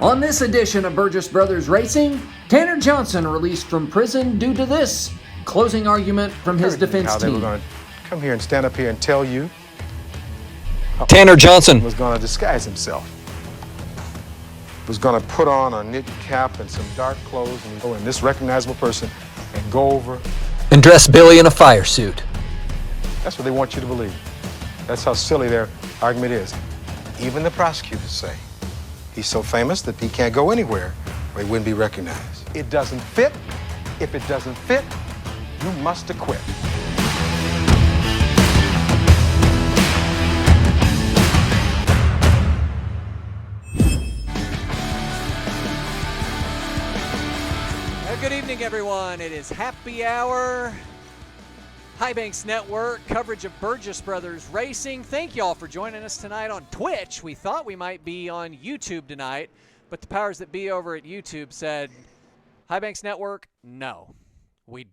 On this edition of Burgess Brothers Racing, Tanner Johnson released from prison due to this closing argument from his defense team. They were going to come here and stand up here and tell you Tanner Johnson was going to disguise himself. Was going to put on a knit cap and some dark clothes and go in this recognizable person and go over and dress Billy in a fire suit. That's what they want you to believe. That's how silly their argument is. Even the prosecutors say he's so famous that he can't go anywhere where he wouldn't be recognized. It doesn't fit. If it doesn't fit, you must acquit. Good evening, everyone. It is Happy Hour. High Banks Network, coverage of Burgess Brothers Racing. Thank you all for joining us tonight on Twitch. We thought we might be on YouTube tonight, but the powers that be over at YouTube said, High Banks Network, no, we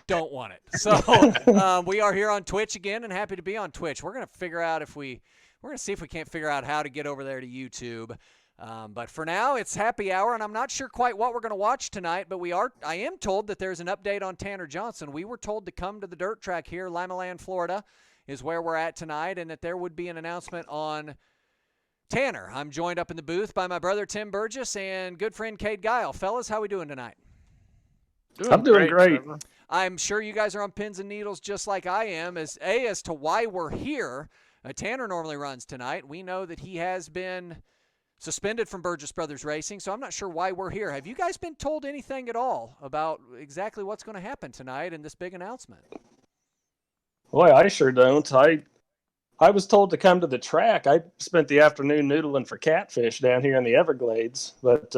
don't want it. So we are here on Twitch again and happy to be on Twitch. We're going to figure out we're going to see if we can't figure out how to get over there to YouTube. But for now, it's Happy Hour, and I'm not sure quite what we're going to watch tonight, but I am told that there's an update on Tanner Johnson. We were told to come to the dirt track here, Limaland, Florida, is where we're at tonight, and that there would be an announcement on Tanner. I'm joined up in the booth by my brother, Tim Burgess, and good friend, Cade Guile. Fellas, how we doing tonight? I'm doing great. I'm sure you guys are on pins and needles just like I am, as to why we're here. Tanner normally runs tonight. We know that he has been suspended from Burgess Brothers Racing, so I'm not sure why we're here. Have you guys been told anything at all about exactly what's going to happen tonight in this big announcement? Boy, I sure don't. I was told to come to the track. I spent the afternoon noodling for catfish down here in the Everglades, but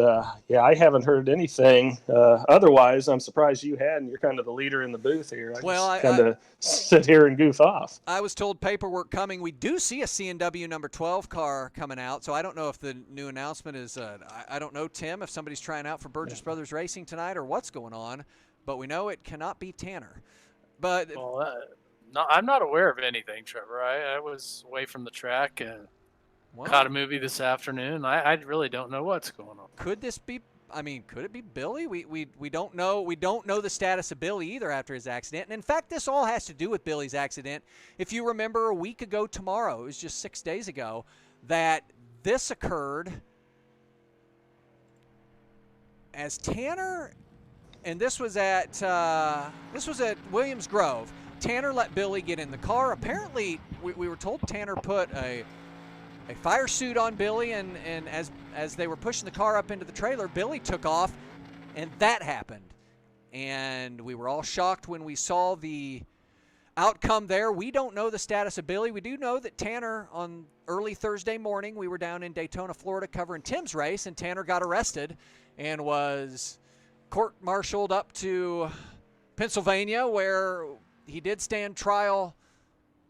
yeah, I haven't heard anything. Otherwise, I'm surprised you hadn't. You're kind of the leader in the booth here. I kind of sit here and goof off. I was told paperwork coming. We do see a C&W number 12 car coming out, so I don't know if the new announcement is, I don't know, Tim, if somebody's trying out for Burgess Brothers Racing tonight or what's going on, but we know it cannot be Tanner. But no, I'm not aware of anything, Trevor. I was away from the track and caught a movie this afternoon. I really don't know what's going on. Could this be? I mean, could it be Billy? We don't know. We don't know the status of Billy either after his accident. And in fact, this all has to do with Billy's accident. If you remember, a week ago tomorrow, it was just 6 days ago, that this occurred as Tanner, and this was at Williams Grove. Tanner let Billy get in the car. Apparently, we were told Tanner put a fire suit on Billy, and as they were pushing the car up into the trailer, Billy took off, and that happened. And we were all shocked when we saw the outcome there. We don't know the status of Billy. We do know that Tanner, on early Thursday morning, we were down in Daytona, Florida, covering Tim's race, and Tanner got arrested and was court-martialed up to Pennsylvania, where he did stand trial,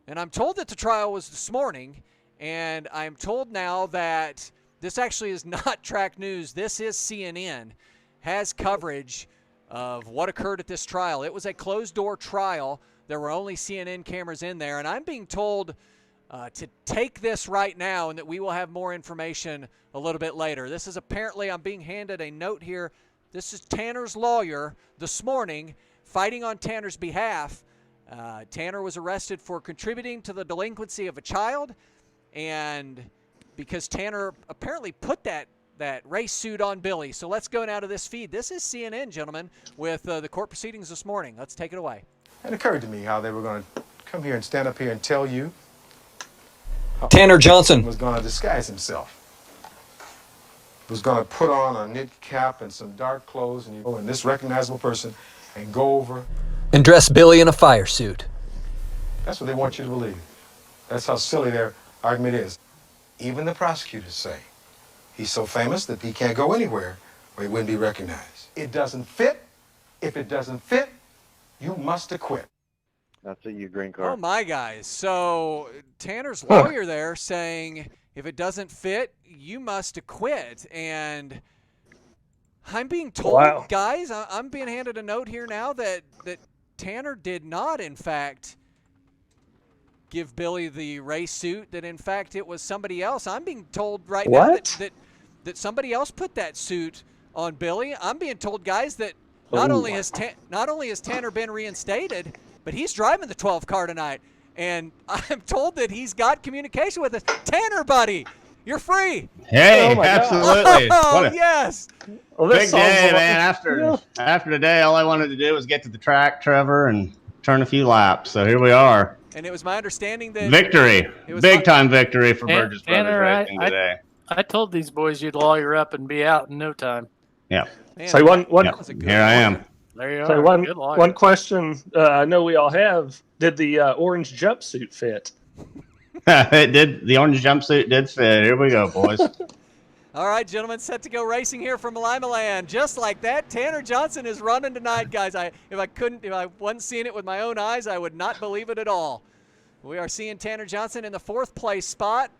and I'm told that the trial was this morning, and I'm told now that this actually is not track news. This is CNN, has coverage of what occurred at this trial. It was a closed-door trial. There were only CNN cameras in there, and I'm being told to take this right now and that we will have more information a little bit later. This is apparently, I'm being handed a note here. This is Tanner's lawyer this morning fighting on Tanner's behalf. Tanner was arrested for contributing to the delinquency of a child, and because Tanner apparently put that race suit on Billy. So let's go now to this feed. This is CNN, gentlemen, with the court proceedings this morning. Let's take it away. It occurred to me how they were going to come here and stand up here and tell you Tanner Johnson was going to disguise himself. Was going to put on a knit cap and some dark clothes and go in this recognizable person and go over and dress Billy in a fire suit. That's what they want you to believe. That's how silly their argument is. Even the prosecutors say he's so famous that he can't go anywhere where he wouldn't be recognized. It doesn't fit. If it doesn't fit, you must acquit. That's a you green card. Oh, my guys. So Tanner's lawyer there saying if it doesn't fit, you must acquit. And I'm being told, guys, I'm being handed a note here now that Tanner did not, in fact, give Billy the race suit, that, in fact, it was somebody else. I'm being told right now that that somebody else put that suit on Billy. I'm being told, guys, that not only has Tanner been reinstated, but he's driving the 12 car tonight. And I'm told that he's got communication with us. Tanner, buddy, you're free. Hey, Oh, my God. absolutely. Oh, What a yes. Well, this big sounds day, a lot- man. After today, all I wanted to do was get to the track, Trevor, and turn a few laps. So here we are. And it was my understanding that Victory. It was Big time victory for Tan- Burgess Tanner, Brothers Racing today. I told these boys you'd lawyer up and be out in no time. Yeah. Man, So one that was a good Here I am. There you are. So Good lawyer. one question I know we all have: did the orange jumpsuit fit? It did. The orange jumpsuit did fit. Here we go, boys. All right, gentlemen, set to go racing here from Limaland. Just like that, Tanner Johnson is running tonight, guys. If I wasn't seeing it with my own eyes, I would not believe it at all. We are seeing Tanner Johnson in the 4th place spot.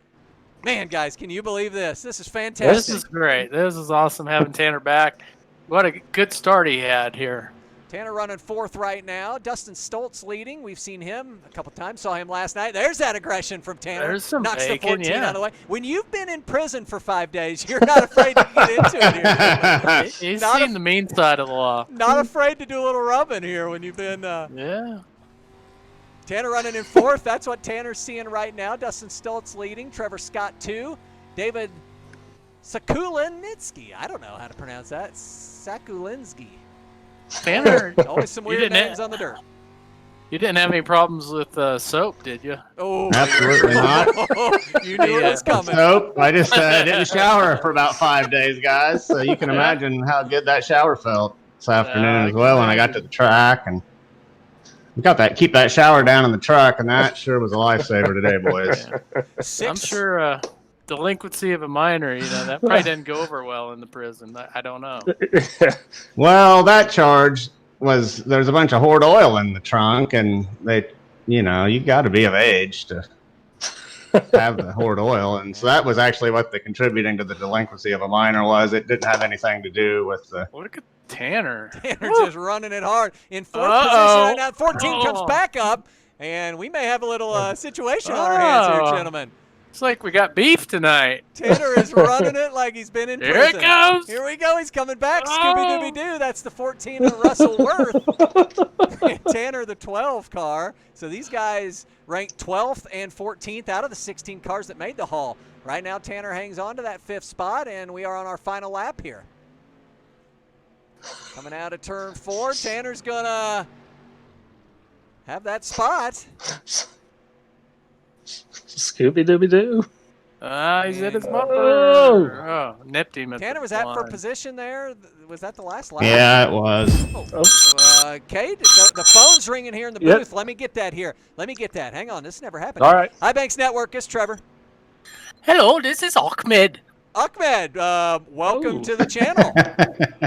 Man, guys, can you believe this? This is fantastic. This is great. This is awesome having Tanner back. What a good start he had here. Tanner running 4th right now. Dustin Stoltz leading. We've seen him a couple times. Saw him last night. There's that aggression from Tanner. There's some Knocks bacon, the 14 yeah. out of the way. When you've been in prison for 5 days, you're not afraid to get into it here. He's Not seen the mean side of the law. Not afraid to do a little rubbing here when you've been Yeah. Tanner running in 4th. That's what Tanner's seeing right now. Dustin Stoltz leading. Trevor Scott 2. David Sakulinitsky. I don't know how to pronounce that. Sakulinski. Tanner, Always some weird names on the dirt. you didn't have any problems with soap, did you? Oh, Absolutely not. You knew it was coming. Nope. I just didn't shower for about 5 days, guys. So you can imagine how good that shower felt this afternoon as well when I got to the track. And we got that, keep that shower down in the truck, and that sure was a lifesaver today, boys. I'm sure delinquency of a minor, that probably didn't go over well in the prison. I don't know. Well, that charge was there's a bunch of hoard oil in the trunk, and they, you got to be of age to have the hoard oil, and so that was actually what the contributing to the delinquency of a minor was. It didn't have anything to do with the. Look at Tanner. Tanner just running it hard in 4th position right now. 14 comes back up, and we may have a little situation on our hands here, gentlemen. It's like we got beef tonight. Tanner is running it like he's been in prison. Here it goes. Here we go. He's coming back. Scooby-Dooby-Doo. That's the 14 of Russell Worth. Tanner, the 12 car. So these guys ranked 12th and 14th out of the 16 cars that made the haul. Right now, Tanner hangs on to that 5th spot, and we are on our final lap here. Coming out of turn 4, Tanner's going to have that spot. Scooby-Dooby-Doo. He's at his bumper. Oh. Nipped him at Tanner, the was that for line. position there? Was that the last lap? Yeah, it was. Okay, the phone's ringing here in the Yep. booth. Let me get that here. Let me get that. Hang on, this never happened. All right. High Banks Network, it's Trevor. Hello, this is Ahmed. Ahmed, welcome Ooh. to the channel.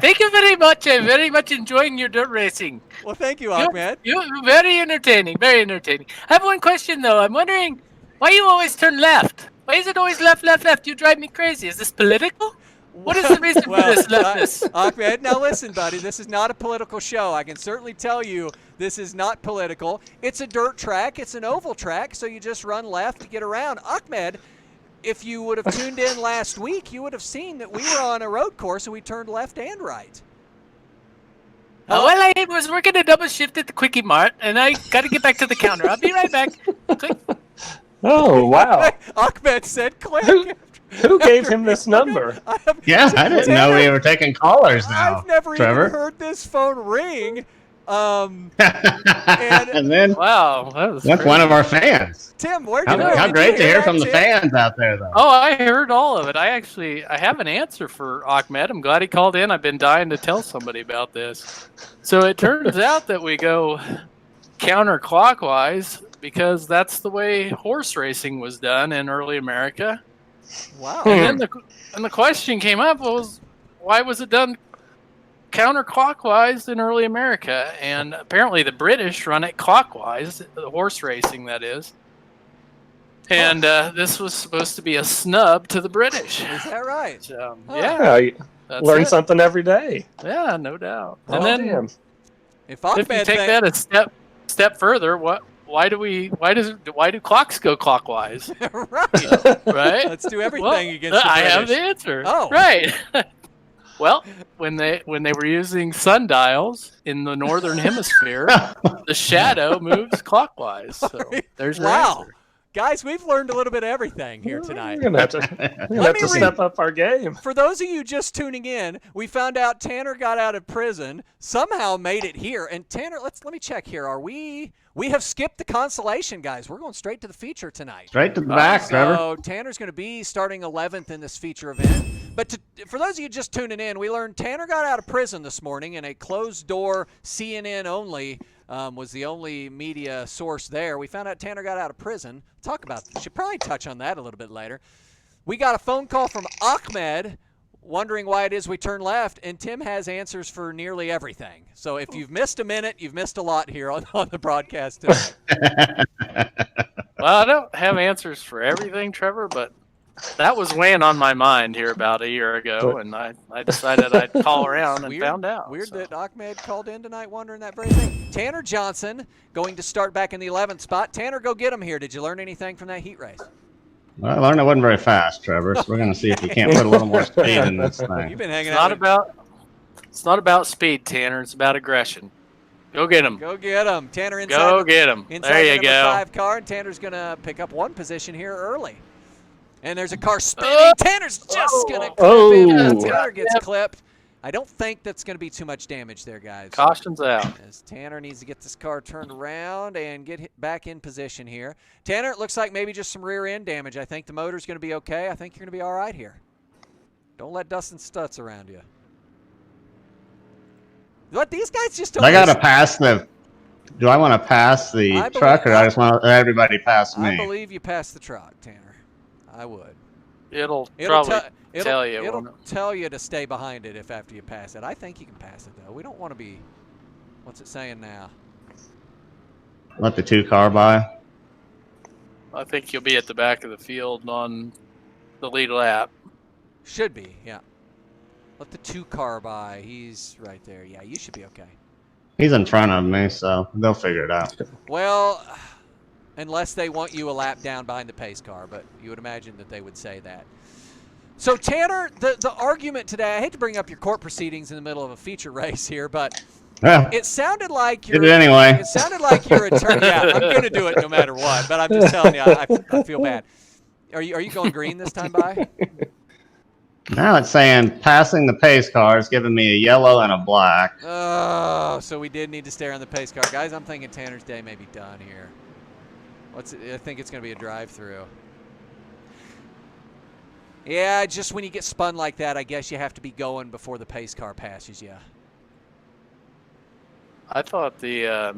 Thank you very much. I'm very much enjoying your dirt racing. Well, thank you, Ahmed. You're very entertaining, very entertaining. I have one question, though. I'm wondering why you always turn left. Why is it always left, left, left? You drive me crazy. Is this political? What is the reason for this leftness? Ahmed, now listen, buddy. This is not a political show. I can certainly tell you this is not political. It's a dirt track. It's an oval track, so you just run left to get around. Ahmed, if you would have tuned in last week, you would have seen that we were on a road course and we turned left and right. Well, I was working a double shift at the Quickie Mart, and I got to get back to the counter. I'll be right back. Click. Oh, wow. Ahmed said click. Who gave him this number? Yeah, I didn't know we were taking callers now. I've never Trevor. even heard this phone ring. And then Wow, that was that's crazy. one of our fans. Tim, where'd you How Did great you to hear that, from the Tim? fans out there, though. Oh, I heard all of it. I have an answer for Ahmed. I'm glad he called in. I've been dying to tell somebody about this. So it turns out that we go counterclockwise because that's the way horse racing was done in early America. Wow. And then the question came up was, why was it done counterclockwise in early America? And apparently the British run it clockwise, the horse racing, that is. And this was supposed to be a snub to the British. Is that right? So, Huh. yeah, You that's learn it. something every day. Yeah, no doubt. Oh, And then damn. If Ahmed if you take think- that a step further, why do clocks go clockwise? Right. Right? Let's do everything Well, against the I have British. the answer. Oh. Right. Well, when they were using sundials in the northern hemisphere, the shadow moves clockwise. So there's your Wow. answer. Guys, we've learned a little bit of everything here tonight. We're gonna have to step up our game. For those of you just tuning in, we found out Tanner got out of prison, somehow made it here. And Tanner, let me check here. Are we have skipped the consolation, guys. We're going straight to the feature tonight. Straight to the back, Trevor. So Tanner's going to be starting 11th in this feature event. But for those of you just tuning in, we learned Tanner got out of prison this morning in a closed-door CNN only. Was the only media source there. We found out Tanner got out of prison. Should probably touch on that a little bit later. We got a phone call from Ahmed wondering why it is we turn left, and Tim has answers for nearly everything. So if you've missed a minute, you've missed a lot here on the broadcast tonight. Well, I don't have answers for everything, Trevor, but that was weighing on my mind here about a year ago, and I decided I'd call around and found out. Weird that Ahmed called in tonight wondering that very thing. Tanner Johnson going to start back in the 11th spot. Tanner, go get him here. Did you learn anything from that heat race? Well, I learned I wasn't very fast, Trevor, so we're going to see if you can't put a little more speed in this thing. You've been hanging It's not about speed, Tanner. It's about aggression. Go get him. Go get him. Tanner inside. Go get him. Inside There the you number go. 5 car, and Tanner's going to pick up one position here early. And there's a car spinning. Tanner's just going to clip him. Oh. Tanner gets clipped. I don't think that's going to be too much damage there, guys. Caution's out. As Tanner needs to get this car turned around and get back in position here. Tanner, it looks like maybe just some rear end damage. I think the motor's going to be okay. I think you're going to be all right here. Don't let Dustin Stutz around you. What, these guys just don't... I got to pass the... Do I want to pass the truck, or I just want everybody pass me? I believe you pass the truck, Tanner. I would. It'll tell you. It'll tell you to stay behind it if after you pass it. I think you can pass it, though. We don't want to be... What's it saying now? Let the 2 car by. I think you'll be at the back of the field on the lead lap. Should be, yeah. Let the 2 car by. He's right there. Yeah, you should be okay. He's in front of me, so they'll figure it out. Well, unless they want you a lap down behind the pace car, but you would imagine that they would say that. So, Tanner, the argument today, I hate to bring up your court proceedings in the middle of a feature race here, but it sounded like did it anyway. It sounded like your attorney. Yeah, I'm going to do it no matter what, but I'm just telling you, I feel bad. Are you going green this time, by? Now it's saying passing the pace car is giving me a yellow and a black. Oh, so we did need to stay on the pace car. Guys, I'm thinking Tanner's day may be done here. I think it's going to be a drive-through. Yeah, just when you get spun like that, I guess you have to be going before the pace car passes you. I thought So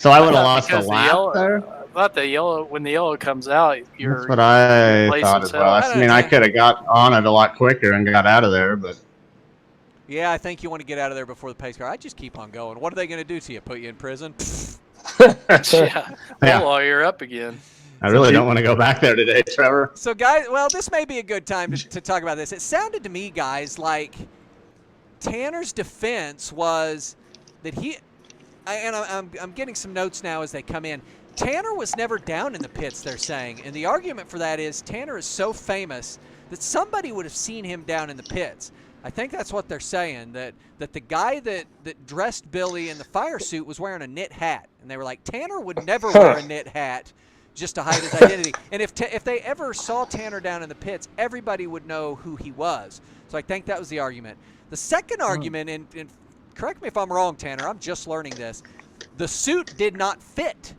I would have lost a lap there? I thought when the yellow comes out, you're... That's what I thought as well. I mean, I could have got on it a lot quicker and got out of there, but... Yeah, I think you want to get out of there before the pace car. I just keep on going. What are they going to do to you? Put you in prison? Yeah. Well, you're up again. I really don't want to go back there today, Trevor. So, guys, well, this may be a good time to talk about this. It sounded to me, guys, like Tanner's defense was that I'm getting some notes now as they come in. Tanner was never down in the pits, they're saying. And the argument for that is Tanner is so famous that somebody would have seen him down in the pits. I think that's what they're saying, that the guy that dressed Billy in the fire suit was wearing a knit hat. And they were like, Tanner would never wear a knit hat just to hide his identity. And if they ever saw Tanner down in the pits, everybody would know who he was. So I think that was the argument. The second argument, and correct me if I'm wrong, Tanner, I'm just learning this, the suit did not fit.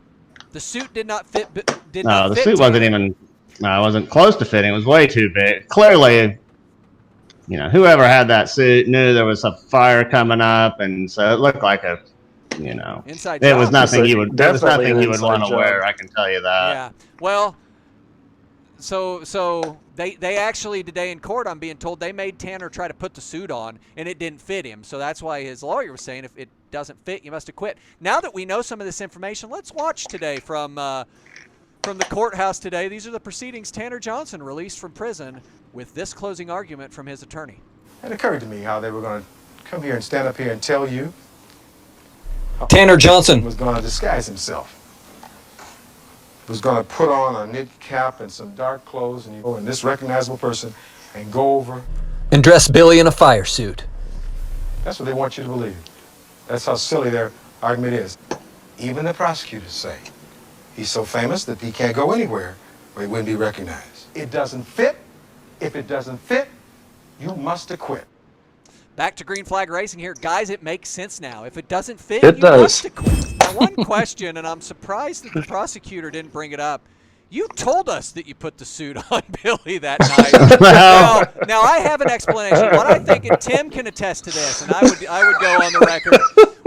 The suit did not fit. No, the suit wasn't even. No, it wasn't close to fitting. It was way too big. Clearly, whoever had that suit knew there was a fire coming up, and so it looked like a, inside it job. was nothing you would. There was nothing you would want to job. wear. I can tell you that. Yeah. Well, so they actually today in court, I'm being told they made Tanner try to put the suit on, and it didn't fit him. So that's why his lawyer was saying if it doesn't fit, you must have quit. Now that we know some of this information, let's watch today from the courthouse today. These are the proceedings. Tanner Johnson released from prison with this closing argument from his attorney. It occurred to me how they were going to come here and stand up here and tell you Tanner he Johnson. was going to disguise himself. was going to put on a knit cap and some dark clothes and you go and this recognizable person and go over. And dress Billy in a fire suit. That's what they want you to believe. That's how silly their argument is. Even the prosecutors say he's so famous that he can't go anywhere where he wouldn't be recognized. It doesn't fit. If it doesn't fit, you must acquit. Back to green flag racing here. Guys, it makes sense now. If it doesn't fit, It you does. must acquit. Now, one question, and I'm surprised that the prosecutor didn't bring it up. You told us that you put the suit on Billy that night. Now I have an explanation. What I think, and Tim can attest to this, and I would go on the record.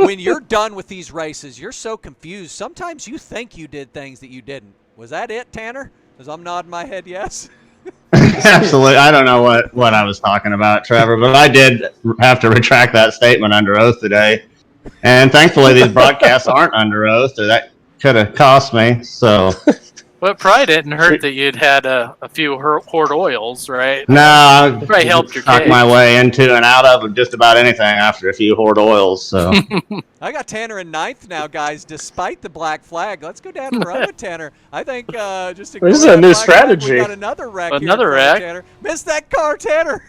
When you're done with these races, you're so confused. Sometimes you think you did things that you didn't. Was that it, Tanner? As I'm nodding my head, yes. Absolutely. I don't know what I was talking about, Trevor, but I did have to retract that statement under oath today. And thankfully, these broadcasts aren't under oath, or that could have cost me. So. Well, it probably didn't hurt that you'd had a few horde oils, right? No, I probably helped your talked case. my way into and out of just about anything after a few horde oils. So I got Tanner in ninth now, guys, despite the black flag. Let's go down and run with Tanner. I think just This is a new strategy. We got another wreck Another here in front of wreck. Tanner. Missed that car, Tanner.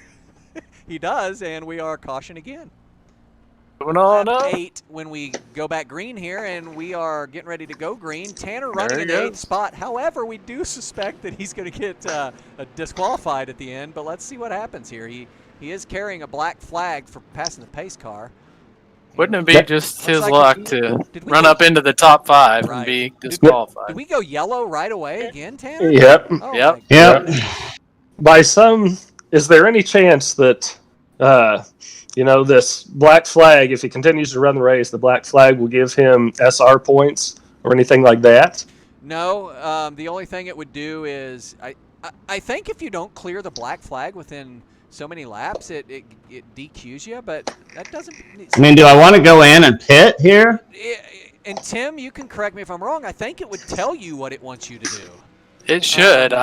He does, and we are caution again. Going on up. 8 when we go back green here, and we are getting ready to go green. Tanner running in he the goes. 8th spot. However, we do suspect that he's going to get disqualified at the end, but let's see what happens here. He is carrying a black flag for passing the pace car. Wouldn't it be just Looks his like luck to did we run go- up into the top 5 Right. and be Did disqualified? we go yellow right away again, Tanner? Yep. Oh, Yep. my Yep. goodness. By some, is there any chance that, this black flag, if he continues to run the race, the black flag will give him SR points or anything like that? No, the only thing it would do is I think if you don't clear the black flag within so many laps, it DQs you, but that doesn't. I mean, do I want to go in and pit here? And Tim, you can correct me if I'm wrong. I think it would tell you what it wants you to do. It should.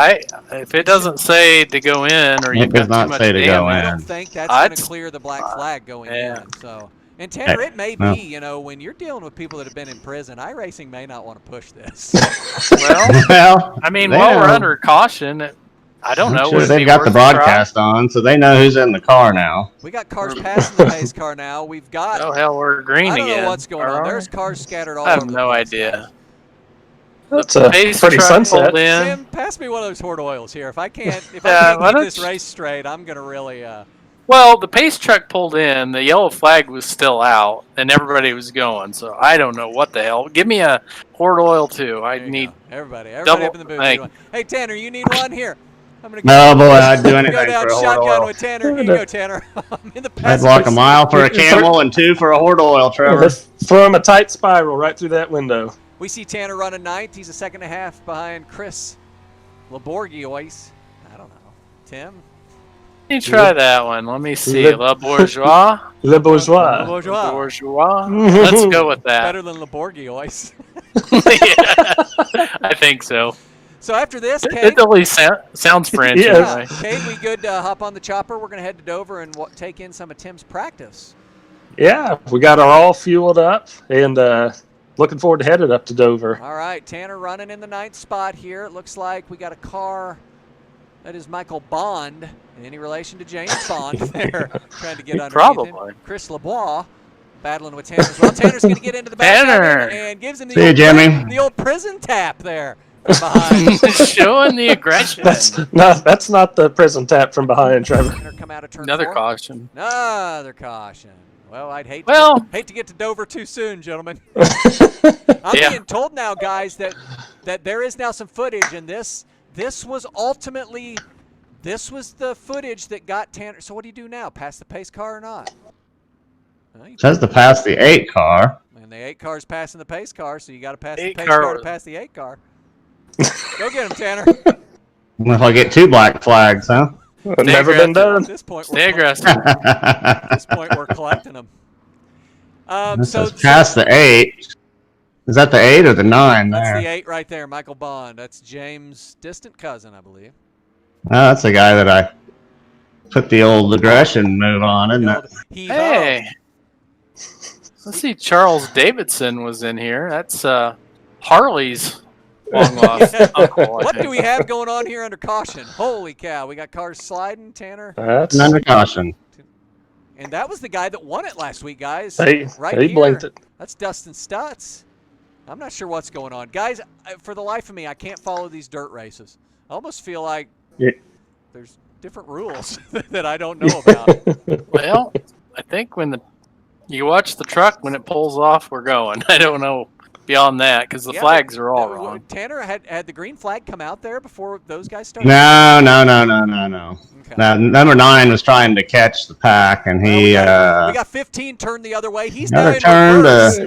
If it doesn't say to go in or It you've does got not too much say to go damage, I in. don't think that's I'd- going to clear the black flag going yeah. in. So, and Tanner, it may No. be. When you're dealing with people that have been in prison, iRacing may not want to push this. Well, Well, I mean, they while we're know. under caution, I don't know. I'm would sure it they've be got the worth a try? broadcast on, so they know who's in the car now. We got cars passing the pace car now. We've got. Oh hell, we're green I don't again. know what's going on. Are There's we? cars scattered all I have over. no the place, idea. guys. That's a Pace pretty truck sunset. pulled in. Tim, pass me one of those horde oils here. If I can't Yeah, why keep don't this you- race straight, I'm gonna really. Well, the pace truck pulled in. The yellow flag was still out, and everybody was going. So I don't know what the hell. Give me a horde oil too. I There you need. go. Everybody double- up in the booth. hey. need one. Hey Tanner, you need one here. I'm gonna Oh boy, I'd do go anything down for a horde shotgun oil. with Tanner. Here you go, Tanner. I'm in the I'd passenger walk a seat. mile for a camel and 2 for a horde oil, Trevor. Let's throw him a tight spiral right through that window. We see Tanner running 9th. He's a second and a half behind Chris Laborgiois. I don't know. Tim? Let me try that one. Let me see. La Bourgeois. Le Bourgeois. Bourgeois. Bourgeois. Let's go with that. Better than Laborgiois. Yeah, I think so. So after this, It Kate, definitely sounds French. Yeah. Anyway. Kate, we good to hop on the chopper? We're going to head to Dover and take in some of Tim's practice. Yeah, we got our all fueled up and looking forward to headed up to Dover. All right, Tanner running in the 9th spot here. It looks like we got a car that is Michael Bond. In any relation to James Bond there, trying to get underneath Probably. him. Chris LeBois battling with Tanner as well. Tanner's going to get into the back Tanner. and gives him See you, Jimmy. the old prison tap there from behind. Showing the aggression. That's not the prison tap from behind, Trevor. Tanner come out of turn Another 4. caution. Another caution. Well, I'd hate to get to Dover too soon, gentlemen. I'm Yeah. being told now, guys, that there is now some footage, and this was ultimately the footage that got Tanner. So what do you do now? Pass the pace car or not? Well, you Says to pass the 8 car. and the 8 car's passing the pace car, so you got to pass the 8 pace car car to was- pass the 8 car. Go get him, Tanner. If I get 2 black flags, huh? Never been At done. this point, Stay aggressive. At this point, we're collecting them. This So says past the 8. Is that the 8 or the 9 that's there? the 8 right there, Michael Bond. That's James' distant cousin, I believe. Oh, that's the guy that I put the old aggression move on, isn't it? Heave-ho. Hey. Let's see. Charles Davidson was in here. That's Harley's long lost uncle. I What think. do we have going on here under caution? Holy cow, we got cars sliding, Tanner. That's Under caution. And that was the guy that won it last week, guys. He right here. blinked it. That's Dustin Stutz. I'm not sure what's going on. Guys, for the life of me, I can't follow these dirt races. I almost feel like there's different rules that I don't know about. Well, I think when you watch the truck, when it pulls off, we're going. I don't know beyond that because the flags are all wrong. Tanner, had the green flag come out there before those guys started? No. Okay. Now, number 9 was trying to catch the pack, and he we got 15 turned the other way. He's now another in turn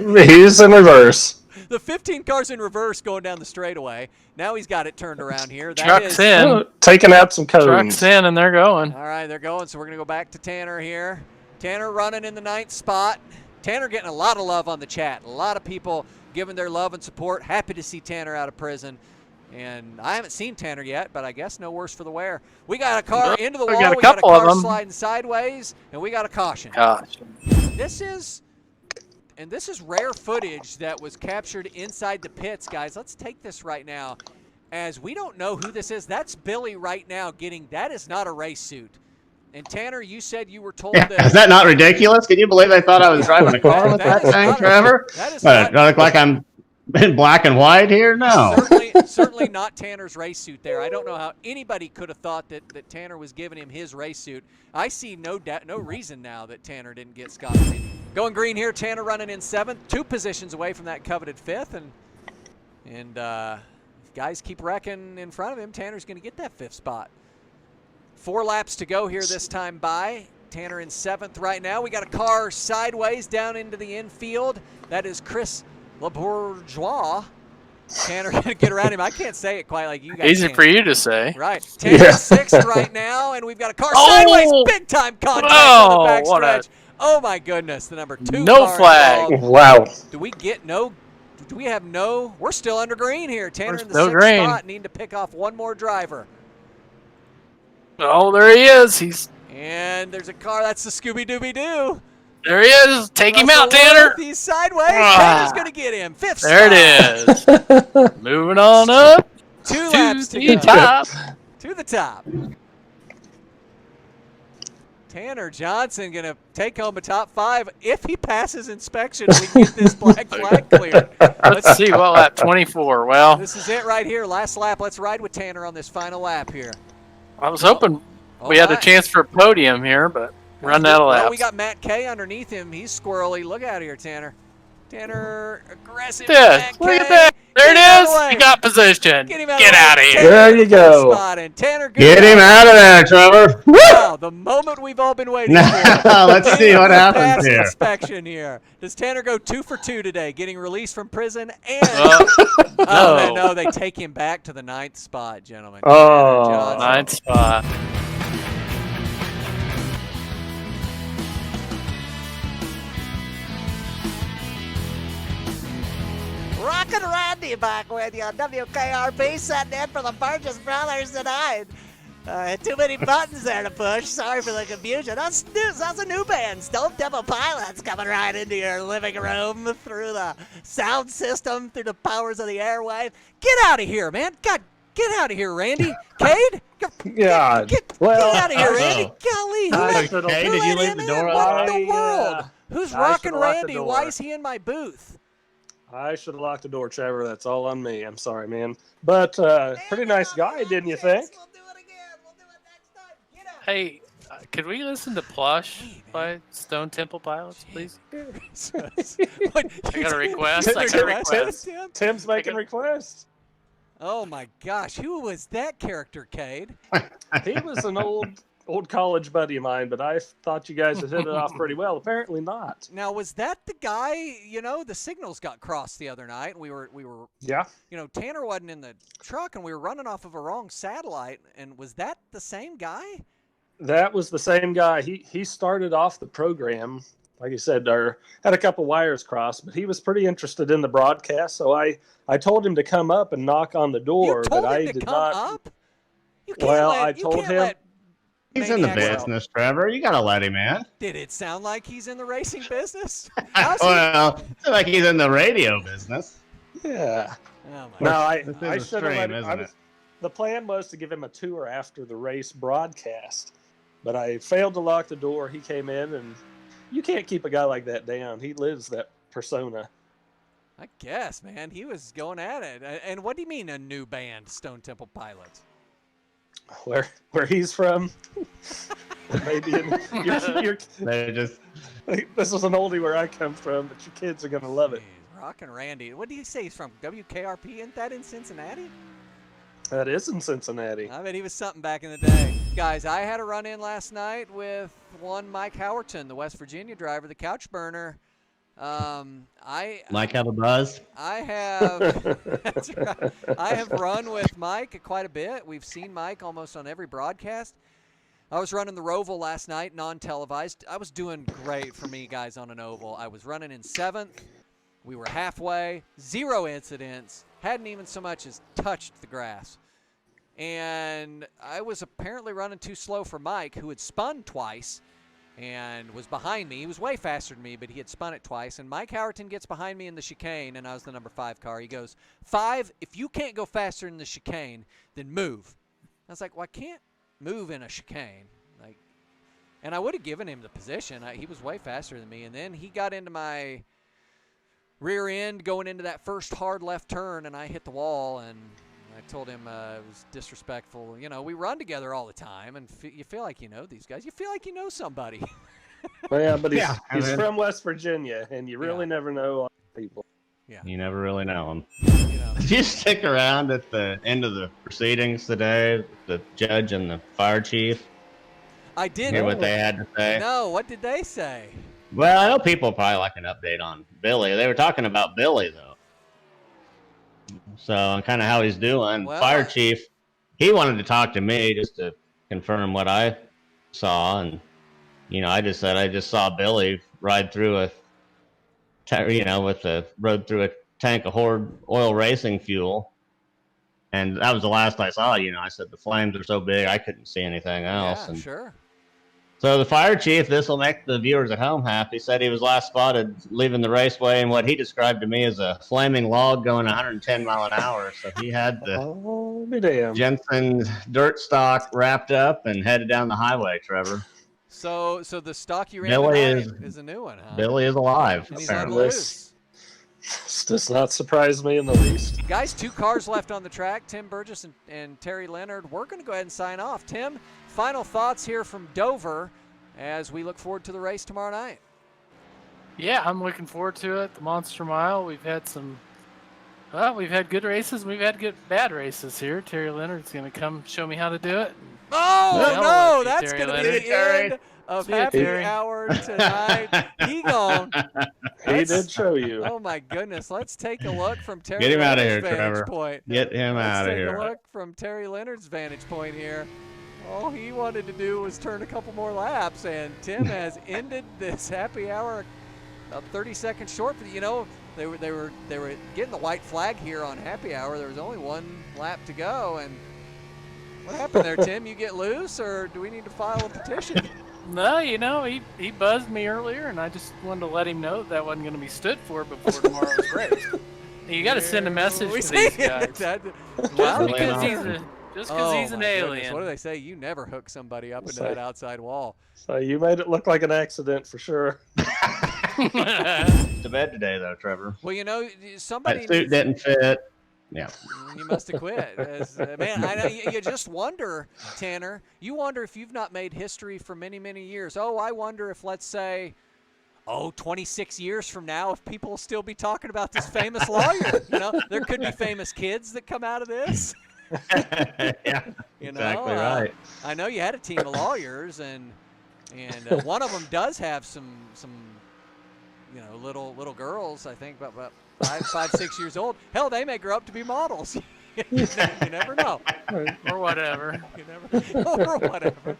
reverse. He's in reverse. The 15 cars in reverse going down the straightaway. Now he's got it turned around here. Truck's in. Taking out some cones. Truck's in, and they're going. All right, they're going. So we're going to go back to Tanner here. Tanner running in the 9th spot. Tanner getting a lot of love on the chat. A lot of people giving their love and support. Happy to see Tanner out of prison. And I haven't seen Tanner yet, but I guess no worse for the wear. We got a car into the wall. We got a couple of car them sliding sideways, and we got a caution. Gosh. This is rare footage that was captured inside the pits, guys. Let's take this right now, as we don't know who this is. That's Billy right now getting. That is not a race suit. And Tanner, you said you were told that. Is that not ridiculous? Can you believe they thought I was driving a car with that thing, Trevor? That What, do I look like I'm in black and white here? No. Certainly not Tanner's race suit there. I don't know how anybody could have thought that Tanner was giving him his race suit. I see no reason now that Tanner didn't get scot-free. Going green here, Tanner running in 7th, 2 positions away from that coveted 5th, and if guys keep wrecking in front of him, Tanner's going to get that 5th spot. 4 laps to go here this time by. Tanner in 7th right now. We got a car sideways down into the infield. That is Chris LeBourgeois. Tanner going to get around him. I can't say it quite like you guys Easy can. for you to say. Right. Tanner 6th right now, and we've got a car sideways. Big time contact on the backstretch. Oh my goodness, the number 2 No car flag. involved. Wow. Do we have no? We're still under green here. Tanner in the still 6th green. spot, needing to pick off one more driver. Oh, there he is. And there's a car. That's the Scooby-Dooby-Doo. There he is. Take him out, Tanner. He's sideways. Tanner's going to get him. 5th spot. There it is. Moving on up. 2 laps to the go. top. To the top. Tanner Johnson going to take home a top 5. If he passes inspection, we can get this black flag cleared. Let's see what lap 24. Well, This is it right here. Last lap. Let's ride with Tanner on this final lap here. I was hoping we had a chance for a podium here, but run out of laps. Well, we got Matt K underneath him. He's squirrely. Look out here, Tanner. Tanner, aggressive. Yes, look at that. There it is. He got position. Get out of here. There you go. And Tanner, Get him out of there, Trevor. Wow, the moment we've all been waiting for. Let's see what happens Pass here. inspection here. Does Tanner go 2 for 2 today, getting released from prison? And no, they take him back to the 9th spot, gentlemen. Oh, Tanner Johnson. 9th spot. Rockin Randy back with you on WKRP, setting in for the Burgess Brothers tonight. Too many buttons there to push. Sorry for the confusion. That's a new band, Stone Temple Pilots, coming right into your living room through the sound system, through the powers of the airwave. Get out of here, man. God, get out of here, Randy. Cade? Get out of here, Randy. Golly. Hey, did you leave the door What open? in the world? Who's I Rockin' should've locked the Randy? door. Why is he in my booth? I should have locked the door, Trevor. That's all on me. I'm sorry, man. But pretty nice guy, didn't you think? We'll do it again. We'll do it next time. Get out. Hey, could we listen to Plush by Stone Temple Pilots, please? What, I got a request. Did I you got a request request. him? Tim's making requests. Oh my gosh, who was that character, Cade? He was an old college buddy of mine, but I thought you guys had hit it off pretty well. Apparently not. Now, was that the guy? You know, the signals got crossed the other night. We were. Yeah. You know, Tanner wasn't in the truck, and we were running off of a wrong satellite. And was that the same guy? That was the same guy. He started off the program, like you said, had a couple wires crossed, but he was pretty interested in the broadcast. So I told him to come up and knock on the door, You told but him I to did come not. up? You can't Well, let, I you told can't him- let He's in the maniacs- business, Trevor. You gotta let him in. Did it sound like he's in the racing business? Well, it's like he's in the radio business. Yeah. Oh my No, God. I should have let him. isn't it? The plan was to give him a tour after the race broadcast, but I failed to lock the door. He came in, and you can't keep a guy like that down. He lives that persona. I guess, man, he was going at it. And what do you mean a new band, Stone Temple Pilots? Where he's from? Maybe They're just this is an oldie where I come from, but your kids are gonna love it. Jeez, Rockin Randy. What do you say he's from? WKRP? Isn't that in Cincinnati? That is in Cincinnati. I bet he was something back in the day. Guys, I had a run-in last night with one Mike Howerton, the West Virginia driver, the couch burner. Mike have a buzz. I have that's right. I have run with Mike quite a bit. We've seen Mike almost on every broadcast. I was running the Roval last night, non-televised. I was doing great for me, guys, on an oval. I was running in 7th. We were halfway, 0 incidents, hadn't even so much as touched the grass. And I was apparently running too slow for Mike, who had spun twice and was behind me. He was way faster than me, but he had spun it twice. And Mike Howerton gets behind me in the chicane, and I was the number 5 car. He goes, 5, if you can't go faster in the chicane, then move. I was like, well, I can't move in a chicane. And I would have given him the position. He was way faster than me. And then he got into my rear end going into that first hard left turn, and I hit the wall, and I told him it was disrespectful. You know, we run together all the time, and you feel like you know these guys. You feel like you know somebody. Well, yeah, but he's from West Virginia, and you really never know a lot of people. Yeah, You never really know them. you know. Did you stick around at the end of the proceedings today, the judge and the fire chief? I did. Hear what they had to say? No, what did they say? Well, I know people probably like an update on Billy. They were talking about Billy, though. So, kind of how he's doing. Well, Fire chief, he wanted to talk to me just to confirm what I saw. And, I just said I just saw Billy ride through rode through a tank of Horde oil racing fuel. And that was the last I saw. I said the flames are so big I couldn't see anything else. Yeah, and sure. So the fire chief, this will make the viewers at home happy, said he was last spotted leaving the raceway in what he described to me as a flaming log going 110 mile an hour. So he had the Jensen dirt stock wrapped up and headed down the highway, Trevor. So the stock you ran Billy tonight is a new one, huh? Billy is alive, And he's on apparently. loose. This does not surprise me in the least. Guys, 2 cars left on the track, Tim Burgess and Terry Leonard. We're going to go ahead and sign off. Tim, final thoughts here from Dover as we look forward to the race tomorrow night. Yeah, I'm looking forward to it. The Monster Mile. We've had we've had good races. We've had bad races here. Terry Leonard's going to come show me how to do it. Oh, no, that's Terry going to be the Leonard. end of See ya, happy Terry. hour tonight. He gone. He did show you. Oh, my goodness. Let's take a look from Terry Get him out of Leonard's here, vantage Trevor. point. Get him out of Let's here. take a look from Terry Leonard's vantage point here. All he wanted to do was turn a couple more laps, and Tim has ended this happy hour about 30 seconds short. They were getting the white flag here on happy hour. There was only 1 lap to go, and what happened there, Tim? You get loose, or do we need to file a petition? No, he buzzed me earlier, and I just wanted to let him know that wasn't going to be stood for before tomorrow's race. You got to send a message to these guys. Just because he's an alien. What do they say? You never hook somebody up into that outside wall. So you made it look like an accident for sure. To bed today, though, Trevor. Well, somebody That suit didn't fit. Yeah. You must have quit. Man, I know you just wonder, Tanner. You wonder if you've not made history for many, many years. Oh, I wonder if, let's say, 26 years from now, if people will still be talking about this famous lawyer. There could be famous kids that come out of this. Yeah, exactly right. I know you had a team of lawyers, and one of them does have some little girls. I think about 5, 6 years old. Hell, they may grow up to be models. You never know. Or whatever. Or whatever.